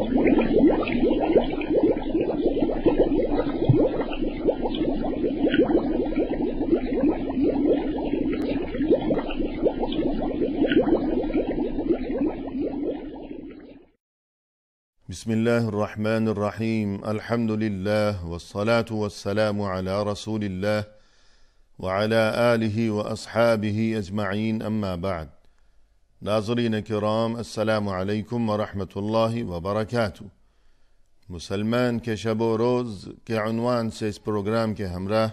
بسم الله الرحمن الرحیم الحمد لله والصلاة والسلام على رسول الله وعلى آله وأصحابه أجمعین اما بعد۔ ناظرین کرام، السلام علیکم ورحمۃ اللہ وبرکاتہ۔ مسلمان کے شب و روز کے عنوان سے اس پروگرام کے ہمراہ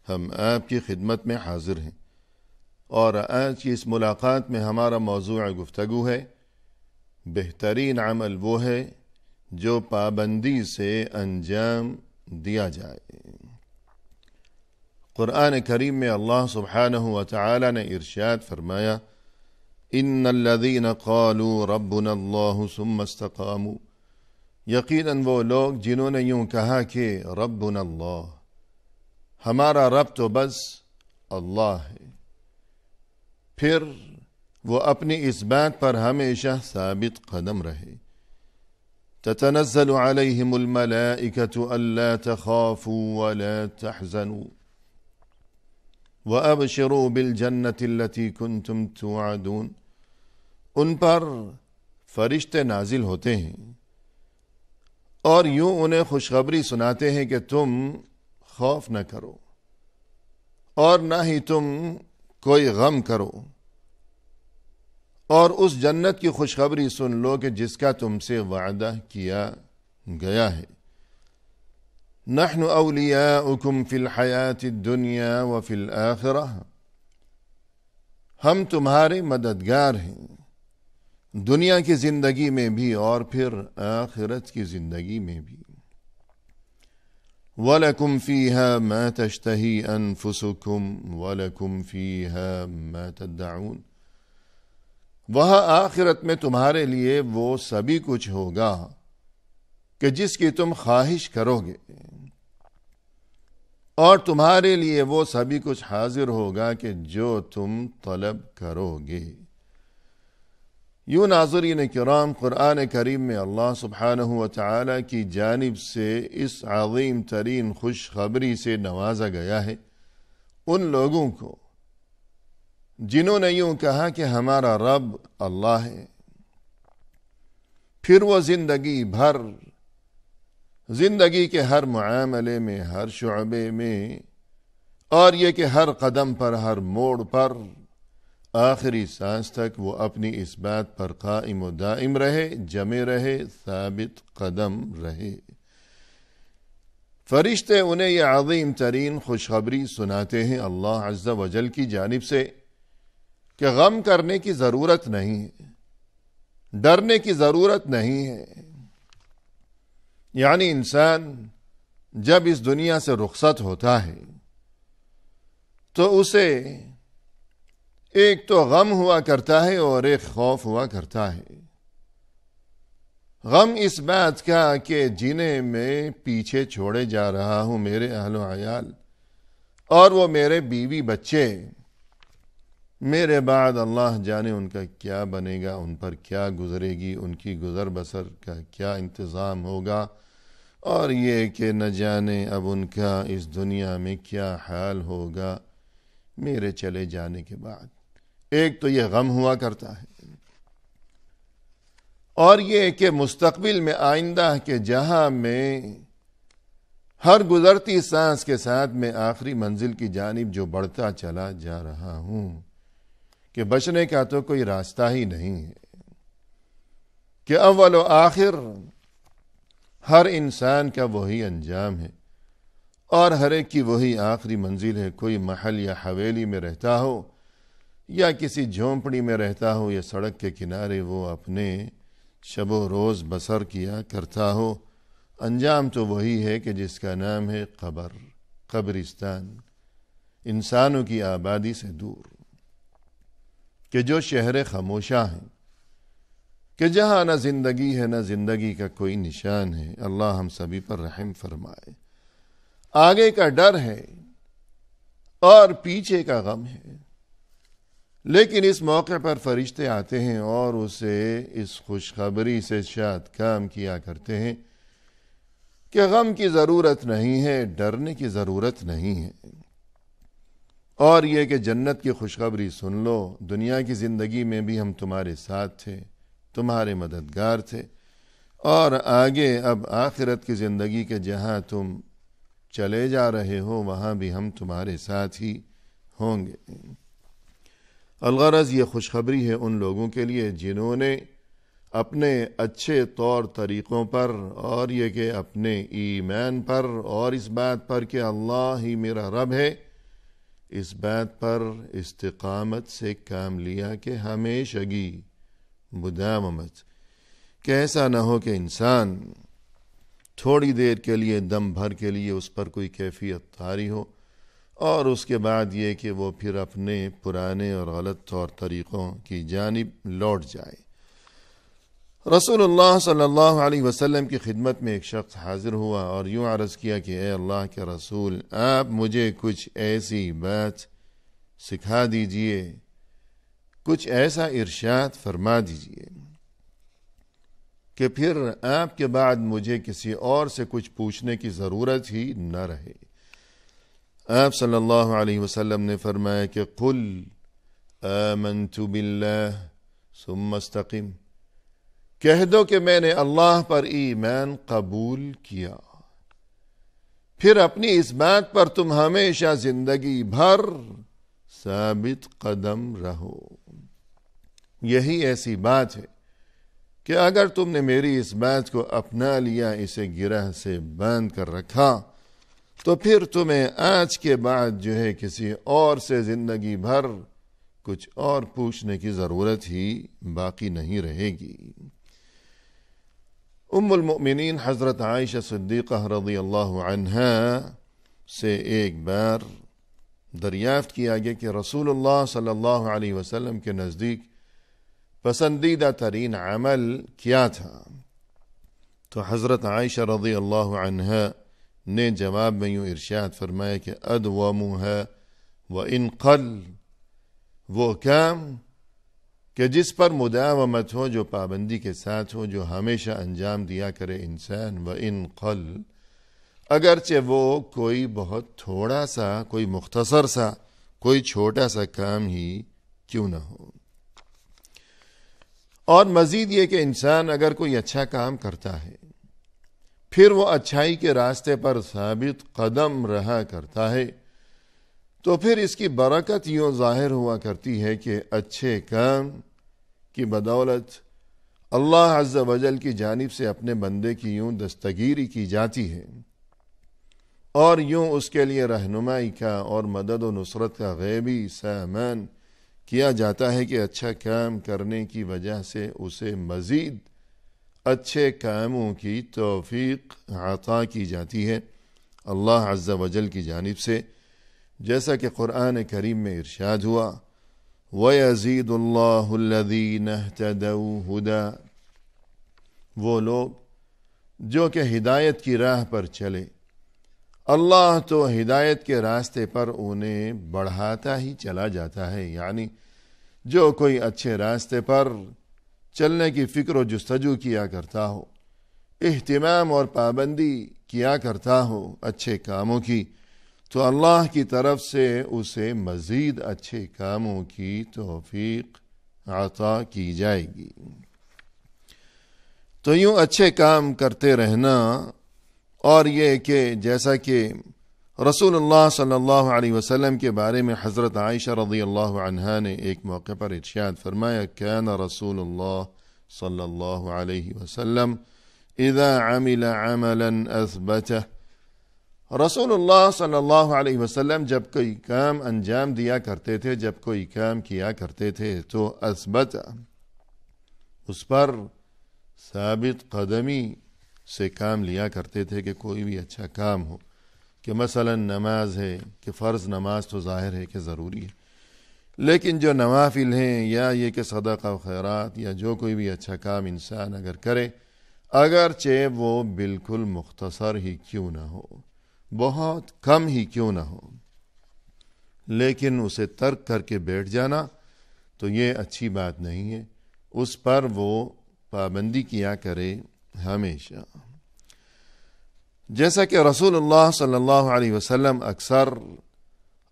ہم آپ کی خدمت میں حاضر ہیں، اور آج کی اس ملاقات میں ہمارا موضوع گفتگو ہے بہترین عمل وہ ہے جو پابندی سے انجام دیا جائے۔ قرآن کریم میں اللہ سبحانہ وتعالی نے ارشاد فرمایا، ان الذین قالوا ربنا اللہ ثم استقاموا، یقیناً وہ لوگ جنہوں نے یوں کہا کہ ربنا اللہ، ہمارا رب تو بس اللہ ہے، پھر وہ اپنی اس بات پر ہمیشہ ثابت قدم رہے۔ تتنزل علیہم الملائکۃ الا تخافوا ولا تحزنوا وابشروا بالجنۃ التی کنتم توعدون، ان پر فرشتے نازل ہوتے ہیں اور یوں انہیں خوشخبری سناتے ہیں کہ تم خوف نہ کرو اور نہ ہی تم کوئی غم کرو، اور اس جنت کی خوشخبری سن لو کہ جس کا تم سے وعدہ کیا گیا ہے۔ نحن اولیاؤکم فی الحیات الدنیا وفی الآخرہ، ہم تمہارے مددگار ہیں دنیا کی زندگی میں بھی اور پھر آخرت کی زندگی میں بھی۔ وَلَكُمْ فِيهَا مَا تَشْتَهِي أَنفُسُكُمْ وَلَكُمْ فِيهَا مَا تَدَّعُونَ، وہاں آخرت میں تمہارے لیے وہ سبھی کچھ ہوگا کہ جس کی تم خواہش کرو گے، اور تمہارے لیے وہ سبھی کچھ حاضر ہوگا کہ جو تم طلب کرو گے۔ یوں ناظرین کرام، قرآن کریم میں اللہ سبحانہ وتعالی کی جانب سے اس عظیم ترین خوشخبری سے نوازا گیا ہے ان لوگوں کو جنہوں نے یوں کہا کہ ہمارا رب اللہ ہے، پھر وہ زندگی بھر زندگی کے ہر معاملے میں، ہر شعبے میں، اور یہ کہ ہر قدم پر، ہر موڑ پر، آخری سانس تک وہ اپنی اس بات پر قائم و دائم رہے، جمے رہے، ثابت قدم رہے۔ فرشتے انہیں یہ عظیم ترین خوشخبری سناتے ہیں اللہ عز و جل کی جانب سے کہ غم کرنے کی ضرورت نہیں ہے، ڈرنے کی ضرورت نہیں ہے۔ یعنی انسان جب اس دنیا سے رخصت ہوتا ہے تو اسے ایک تو غم ہوا کرتا ہے اور ایک خوف ہوا کرتا ہے۔ غم اس بات کا کہ جنہیں میں پیچھے چھوڑے جا رہا ہوں، میرے اہل و عیال، اور وہ میرے بیوی بچے، میرے بعد اللہ جانے ان کا کیا بنے گا، ان پر کیا گزرے گی، ان کی گزر بسر کا کیا انتظام ہوگا، اور یہ کہ نہ جانے اب ان کا اس دنیا میں کیا حال ہوگا میرے چلے جانے کے بعد۔ ایک تو یہ غم ہوا کرتا ہے، اور یہ کہ مستقبل میں، آئندہ کے جہاں میں ہر گزرتی سانس کے ساتھ میں آخری منزل کی جانب جو بڑھتا چلا جا رہا ہوں کہ بچنے کا تو کوئی راستہ ہی نہیں ہے، کہ اول و آخر ہر انسان کا وہی انجام ہے اور ہر ایک کی وہی آخری منزل ہے۔ کوئی محل یا حویلی میں رہتا ہو یا کسی جھونپڑی میں رہتا ہو یا سڑک کے کنارے وہ اپنے شب و روز بسر کیا کرتا ہو، انجام تو وہی ہے کہ جس کا نام ہے قبر، قبرستان، انسانوں کی آبادی سے دور، کہ جو شہر خاموشاں ہیں، کہ جہاں نہ زندگی ہے نہ زندگی کا کوئی نشان ہے۔ اللہ ہم سبھی پر رحم فرمائے۔ آگے کا ڈر ہے اور پیچھے کا غم ہے، لیکن اس موقع پر فرشتے آتے ہیں اور اسے اس خوشخبری سے شاد کام کیا کرتے ہیں کہ غم کی ضرورت نہیں ہے، ڈرنے کی ضرورت نہیں ہے، اور یہ کہ جنت کی خوشخبری سن لو، دنیا کی زندگی میں بھی ہم تمہارے ساتھ تھے، تمہارے مددگار تھے، اور آگے اب آخرت کی زندگی کے جہاں تم چلے جا رہے ہو وہاں بھی ہم تمہارے ساتھ ہی ہوں گے۔ الغرض یہ خوشخبری ہے ان لوگوں کے لیے جنہوں نے اپنے اچھے طور طریقوں پر، اور یہ کہ اپنے ایمان پر، اور اس بات پر کہ اللہ ہی میرا رب ہے، اس بات پر استقامت سے کام لیا کہ ہمیشگی مداومت، کہ ایسا نہ ہو کہ انسان تھوڑی دیر کے لیے، دم بھر کے لیے اس پر کوئی کیفیت طاری ہو، اور اس کے بعد یہ کہ وہ پھر اپنے پرانے اور غلط طور طریقوں کی جانب لوٹ جائے۔ رسول اللہ صلی اللہ علیہ وسلم کی خدمت میں ایک شخص حاضر ہوا اور یوں عرض کیا کہ اے اللہ کے رسول، آپ مجھے کچھ ایسی بات سکھا دیجئے، کچھ ایسا ارشاد فرما دیجئے کہ پھر آپ کے بعد مجھے کسی اور سے کچھ پوچھنے کی ضرورت ہی نہ رہے۔ آپ صلی اللہ علیہ وسلم نے فرمایا کہ قل آمنت باللہ ثم استقم، کہہ دو کہ میں نے اللہ پر ایمان قبول کیا، پھر اپنی اس بات پر تم ہمیشہ زندگی بھر ثابت قدم رہو۔ یہی ایسی بات ہے کہ اگر تم نے میری اس بات کو اپنا لیا، اسے گرہ سے باندھ کر رکھا، تو پھر تمہیں آج کے بعد جو ہے کسی اور سے زندگی بھر کچھ اور پوچھنے کی ضرورت ہی باقی نہیں رہے گی۔ ام المؤمنین حضرت عائشہ صدیقہ رضی اللہ عنہا سے ایک بار دریافت کیا گیا کہ رسول اللہ صلی اللہ علیہ وسلم کے نزدیک پسندیدہ ترین عمل کیا تھا؟ تو حضرت عائشہ رضی اللہ عنہا نے جواب میں یوں ارشاد فرمایا کہ ادومها وان قل، وہ کام کہ جس پر مداومت ہو، جو پابندی کے ساتھ ہو، جو ہمیشہ انجام دیا کرے انسان، وان قل، اگرچہ وہ کوئی بہت تھوڑا سا، کوئی مختصر سا، کوئی چھوٹا سا کام ہی کیوں نہ ہو۔ اور مزید یہ کہ انسان اگر کوئی اچھا کام کرتا ہے، پھر وہ اچھائی کے راستے پر ثابت قدم رہا کرتا ہے، تو پھر اس کی برکت یوں ظاہر ہوا کرتی ہے کہ اچھے کام کی بدولت اللہ عز و جل کی جانب سے اپنے بندے کی یوں دستگیری کی جاتی ہے، اور یوں اس کے لیے رہنمائی کا اور مدد و نصرت کا غیبی سامان کیا جاتا ہے کہ اچھا کام کرنے کی وجہ سے اسے مزید اچھے کاموں کی توفیق عطا کی جاتی ہے اللہ عز و جل کی جانب سے، جیسا کہ قرآن کریم میں ارشاد ہوا وَيَزِيدُ اللَّهُ الَّذِينَ اهْتَدَوْا هُدًى، وہ لوگ جو کہ ہدایت کی راہ پر چلے، اللہ تو ہدایت کے راستے پر انہیں بڑھاتا ہی چلا جاتا ہے، یعنی جو کوئی اچھے راستے پر چلنے کی فکر و جستجو کیا کرتا ہو، اہتمام اور پابندی کیا کرتا ہو اچھے کاموں کی، تو اللہ کی طرف سے اسے مزید اچھے کاموں کی توفیق عطا کی جائے گی۔ تو یوں اچھے کام کرتے رہنا، اور یہ کہ جیسا کہ رسول اللہ صلی اللہ علیہ وسلم کے بارے میں حضرت عائشہ رضی اللہ عنہا نے ایک موقع پر ارشاد فرمایا کان رسول اللہ صلی اللہ علیہ وسلم اذا عمل عملا اثبته، رسول اللہ صلی اللہ علیہ وسلم جب کوئی کام انجام دیا کرتے تھے، جب کوئی کام کیا کرتے تھے تو اثبت، اس پر ثابت قدمی سے کام لیا کرتے تھے کہ کوئی بھی اچھا کام ہو، کہ مثلا نماز ہے کہ فرض نماز تو ظاہر ہے کہ ضروری ہے، لیکن جو نوافل ہیں یا یہ کہ صدقہ و خیرات یا جو کوئی بھی اچھا کام انسان اگر کرے، اگرچہ وہ بالکل مختصر ہی کیوں نہ ہو، بہت کم ہی کیوں نہ ہو، لیکن اسے ترک کر کے بیٹھ جانا تو یہ اچھی بات نہیں ہے، اس پر وہ پابندی کیا کرے ہمیشہ۔ جیسا کہ رسول اللہ صلی اللہ علیہ وسلم اکثر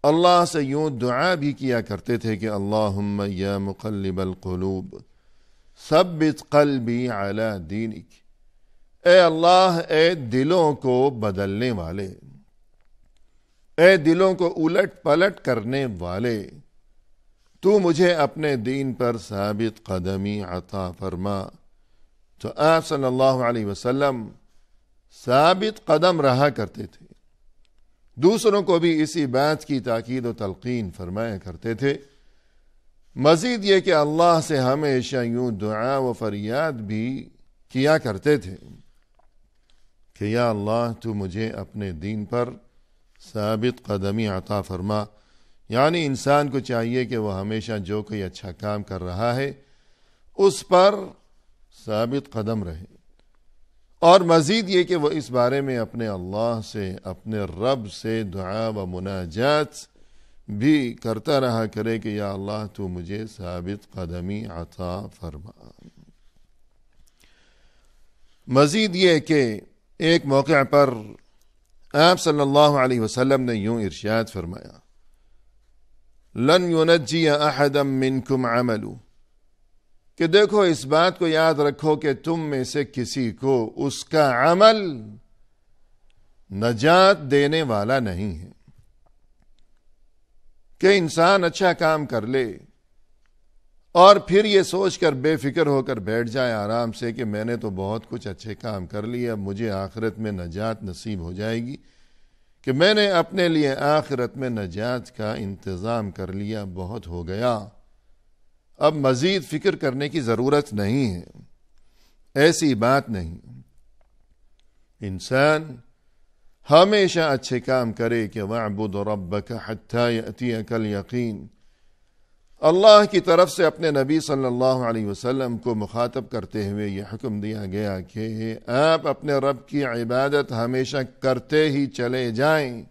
اللہ سے یوں دعا بھی کیا کرتے تھے کہ اللہم یا مقلب القلوب ثبت قلبی علی دینک، اے اللہ، اے دلوں کو بدلنے والے، اے دلوں کو الٹ پلٹ کرنے والے، تو مجھے اپنے دین پر ثابت قدمی عطا فرما۔ تو آپ صلی اللہ علیہ وسلم ثابت قدم رہا کرتے تھے، دوسروں کو بھی اسی بات کی تاکید و تلقین فرمایا کرتے تھے۔ مزید یہ کہ اللہ سے ہمیشہ یوں دعا و فریاد بھی کیا کرتے تھے کہ یا اللہ، تو مجھے اپنے دین پر ثابت قدمی عطا فرما۔ یعنی انسان کو چاہیے کہ وہ ہمیشہ جو کوئی اچھا کام کر رہا ہے اس پر ثابت قدم رہے، اور مزید یہ کہ وہ اس بارے میں اپنے اللہ سے، اپنے رب سے دعا و مناجات بھی کرتا رہا کرے کہ یا اللہ، تو مجھے ثابت قدمی عطا فرما۔ مزید یہ کہ ایک موقع پر آپ صلی اللہ علیہ وسلم نے یوں ارشاد فرمایا، لن ينجی احدا منکم عملو، کہ دیکھو اس بات کو یاد رکھو کہ تم میں سے کسی کو اس کا عمل نجات دینے والا نہیں ہے۔ کہ انسان اچھا کام کر لے اور پھر یہ سوچ کر بے فکر ہو کر بیٹھ جائے آرام سے کہ میں نے تو بہت کچھ اچھے کام کر لیے، اب مجھے آخرت میں نجات نصیب ہو جائے گی، کہ میں نے اپنے لیے آخرت میں نجات کا انتظام کر لیا، بہت ہو گیا، اب مزید فکر کرنے کی ضرورت نہیں ہے۔ ایسی بات نہیں، انسان ہمیشہ اچھے کام کرے کہ وَاعْبُدْ رَبَّكَ حَتَّى يَأْتِيَكَ الْيَقِينَ۔ اللہ کی طرف سے اپنے نبی صلی اللہ علیہ وسلم کو مخاطب کرتے ہوئے یہ حکم دیا گیا کہ آپ اپنے رب کی عبادت ہمیشہ کرتے ہی چلے جائیں،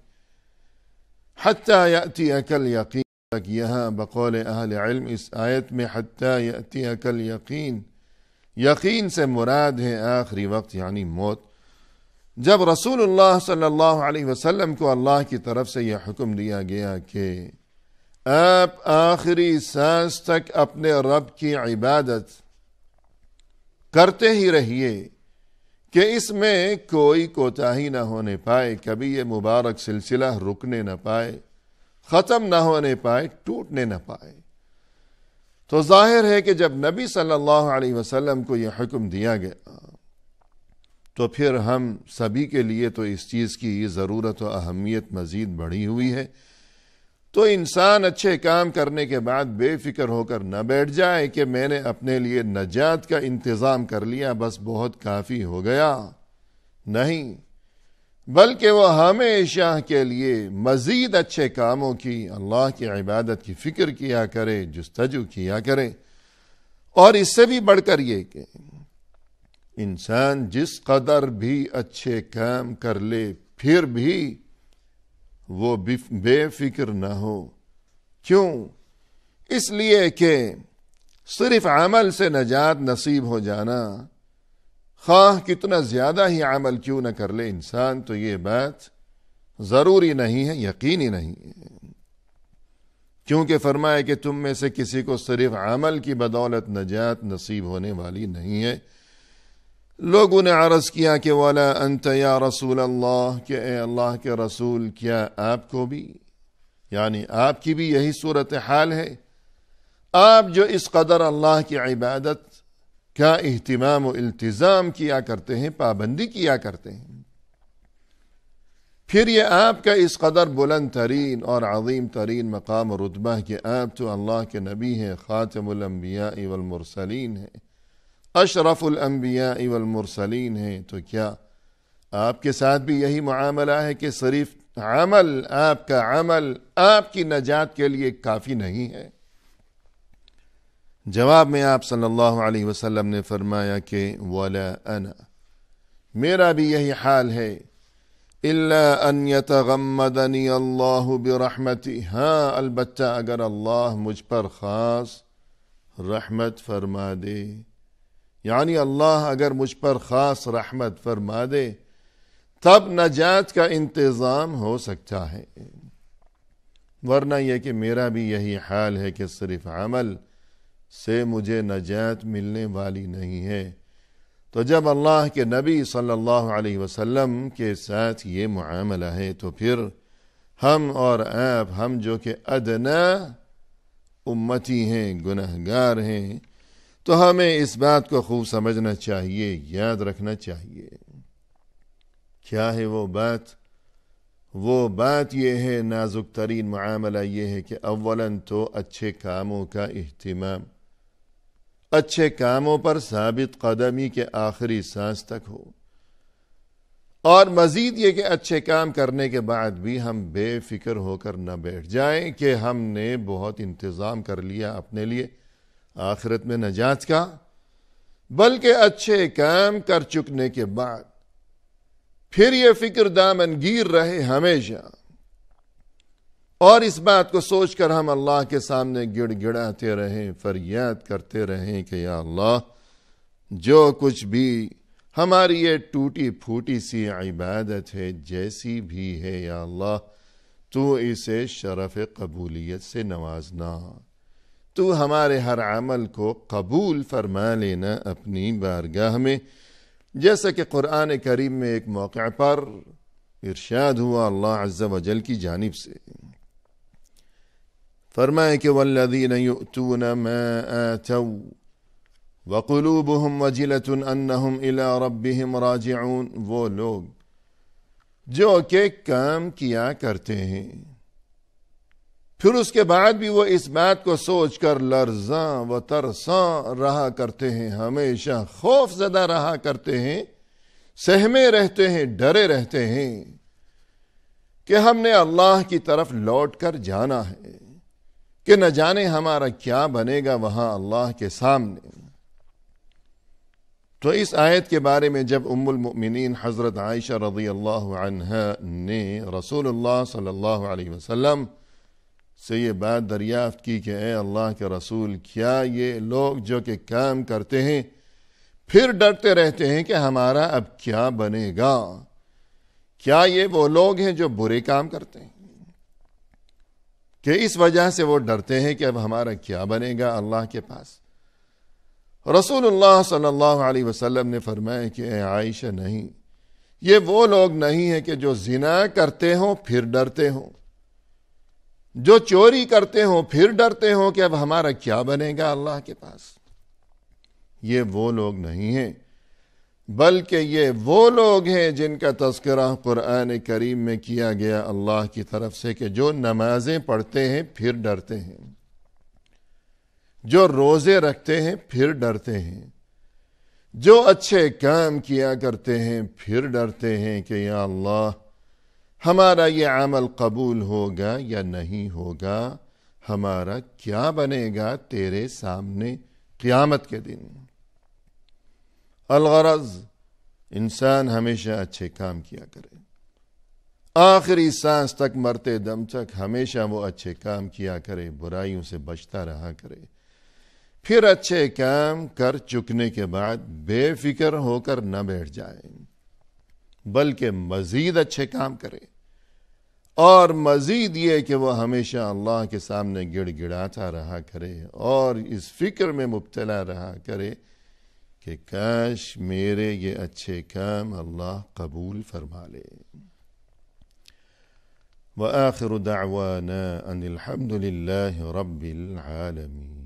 حَتَّى يَأْتِيَكَ الْيَقِينَ۔ یہاں بقول اہل علم اس آیت میں حَتَّى يَأْتِيَكَ الْيَقِينَ، یقین سے مراد ہے آخری وقت یعنی موت۔ جب رسول اللہ صلی اللہ علیہ وسلم کو اللہ کی طرف سے یہ حکم دیا گیا کہ آپ آخری سانس تک اپنے رب کی عبادت کرتے ہی رہیے کہ اس میں کوئی کوتاہی نہ ہونے پائے، کبھی یہ مبارک سلسلہ رکنے نہ پائے، ختم نہ ہونے پائے، ٹوٹنے نہ پائے، تو ظاہر ہے کہ جب نبی صلی اللہ علیہ وسلم کو یہ حکم دیا گیا تو پھر ہم سبھی کے لیے تو اس چیز کی ضرورت و اہمیت مزید بڑھی ہوئی ہے۔ تو انسان اچھے کام کرنے کے بعد بے فکر ہو کر نہ بیٹھ جائے کہ میں نے اپنے لیے نجات کا انتظام کر لیا، بس بہت کافی ہو گیا، نہیں، بلکہ وہ ہمیشہ کے لیے مزید اچھے کاموں کی، اللہ کی عبادت کی فکر کیا کرے، جستجو کیا کرے۔ اور اس سے بھی بڑھ کر یہ کہ انسان جس قدر بھی اچھے کام کر لے پھر بھی وہ بے فکر نہ ہو۔ کیوں؟ اس لیے کہ صرف عمل سے نجات نصیب ہو جانا، خواہ کتنا زیادہ ہی عمل کیوں نہ کر لے انسان، تو یہ بات ضروری نہیں ہے، یقینی نہیں ہے، کیونکہ فرمایا کہ تم میں سے کسی کو صرف عمل کی بدولت نجات نصیب ہونے والی نہیں ہے۔ لوگوں نے عرض کیا کہ وَلَا أَنْتَ يَا رَسُولَ اللَّهِ، کہ اے اللہ کے رسول، کیا آپ کو بھی، یعنی آپ کی بھی یہی صورتحال ہے؟ آپ جو اس قدر اللہ کی عبادت کا اہتمام و التزام کیا کرتے ہیں، پابندی کیا کرتے ہیں، پھر یہ آپ کا اس قدر بلند ترین اور عظیم ترین مقام و رتبہ کہ آپ تو اللہ کے نبی ہیں، خاتم الانبیاء والمرسلین ہیں، اشرف الانبیاء والمرسلین ہیں، تو کیا آپ کے ساتھ بھی یہی معاملہ ہے کہ صرف آپ کا عمل آپ کی نجات کے لیے کافی نہیں ہے؟ جواب میں آپ صلی اللہ علیہ وسلم نے فرمایا کہ وَلَا أَنَا، میرا بھی یہی حال ہے، إِلَّا أَن يَتَغَمَّدَنِي اللَّهُ بِرَحْمَتِهِ، ہاں البتہ اگر اللہ مجھ پر خاص رحمت فرما دے، یعنی اللہ اگر مجھ پر خاص رحمت فرما دے تب نجات کا انتظام ہو سکتا ہے، ورنہ یہ کہ میرا بھی یہی حال ہے کہ صرف عمل سے مجھے نجات ملنے والی نہیں ہے۔ تو جب اللہ کے نبی صلی اللہ علیہ وسلم کے ساتھ یہ معاملہ ہے تو پھر ہم اور آپ، ہم جو کہ ادنا امتی ہیں، گنہگار ہیں، تو ہمیں اس بات کو خوب سمجھنا چاہیے، یاد رکھنا چاہیے۔ کیا ہے وہ بات؟ وہ بات یہ ہے، نازک ترین معاملہ یہ ہے کہ اولاً تو اچھے کاموں کا اہتمام، اچھے کاموں پر ثابت قدمی کے آخری سانس تک ہو، اور مزید یہ کہ اچھے کام کرنے کے بعد بھی ہم بے فکر ہو کر نہ بیٹھ جائیں کہ ہم نے بہت انتظام کر لیا اپنے لیے آخرت میں نجات کا، بلکہ اچھے کام کر چکنے کے بعد پھر یہ فکر دامنگیر رہے ہمیشہ، اور اس بات کو سوچ کر ہم اللہ کے سامنے گڑ گڑاتے رہیں، فریاد کرتے رہیں کہ یا اللہ، جو کچھ بھی ہماری یہ ٹوٹی پھوٹی سی عبادت ہے، جیسی بھی ہے، یا اللہ تو اسے شرف قبولیت سے نوازنا، تو ہمارے ہر عمل کو قبول فرما لینا اپنی بارگاہ میں، جیسا کہ قرآن کریم میں ایک موقع پر ارشاد ہوا اللہ عز و جل کی جانب سے، فرمائے کہ والذین یؤتون ما آتوا وقلوبهم وجلة انہم الی ربہم راجعون، وہ لوگ جو کہ کام کیا کرتے ہیں پھر اس کے بعد بھی وہ اس بات کو سوچ کر لرزاں و ترساں رہا کرتے ہیں، ہمیشہ خوف زدہ رہا کرتے ہیں، سہمے رہتے ہیں، ڈرے رہتے ہیں کہ ہم نے اللہ کی طرف لوٹ کر جانا ہے، کہ نہ جانے ہمارا کیا بنے گا وہاں اللہ کے سامنے۔ تو اس آیت کے بارے میں جب ام المؤمنین حضرت عائشہ رضی اللہ عنہا نے رسول اللہ صلی اللہ علیہ وسلم سے یہ بات دریافت کی کہ اے اللہ کے رسول، کیا یہ لوگ جو کہ کام کرتے ہیں پھر ڈرتے رہتے ہیں کہ ہمارا اب کیا بنے گا، کیا یہ وہ لوگ ہیں جو برے کام کرتے ہیں کہ اس وجہ سے وہ ڈرتے ہیں کہ اب ہمارا کیا بنے گا اللہ کے پاس؟ رسول اللہ صلی اللہ علیہ وسلم نے فرمایا کہ اے عائشہ، نہیں، یہ وہ لوگ نہیں ہیں کہ جو زنا کرتے ہوں پھر ڈرتے ہوں، جو چوری کرتے ہوں پھر ڈرتے ہوں کہ اب ہمارا کیا بنے گا اللہ کے پاس۔ یہ وہ لوگ نہیں ہیں، بلکہ یہ وہ لوگ ہیں جن کا تذکرہ قرآن کریم میں کیا گیا اللہ کی طرف سے کہ جو نمازیں پڑھتے ہیں پھر ڈرتے ہیں، جو روزے رکھتے ہیں پھر ڈرتے ہیں، جو اچھے کام کیا کرتے ہیں پھر ڈرتے ہیں کہ یا اللہ ہمارا یہ عمل قبول ہوگا یا نہیں ہوگا، ہمارا کیا بنے گا تیرے سامنے قیامت کے دن۔ الغرض انسان ہمیشہ اچھے کام کیا کرے، آخری سانس تک، مرتے دم تک ہمیشہ وہ اچھے کام کیا کرے، برائیوں سے بچتا رہا کرے، پھر اچھے کام کر چکنے کے بعد بے فکر ہو کر نہ بیٹھ جائے، بلکہ مزید اچھے کام کرے، اور مزید یہ کہ وہ ہمیشہ اللہ کے سامنے گڑ گڑاتا رہا کرے اور اس فکر میں مبتلا رہا کرے کہ کاش میرے یہ اچھے کام اللہ قبول فرما لے۔ وآخر دعوانا ان الحمد للہ رب العالمین۔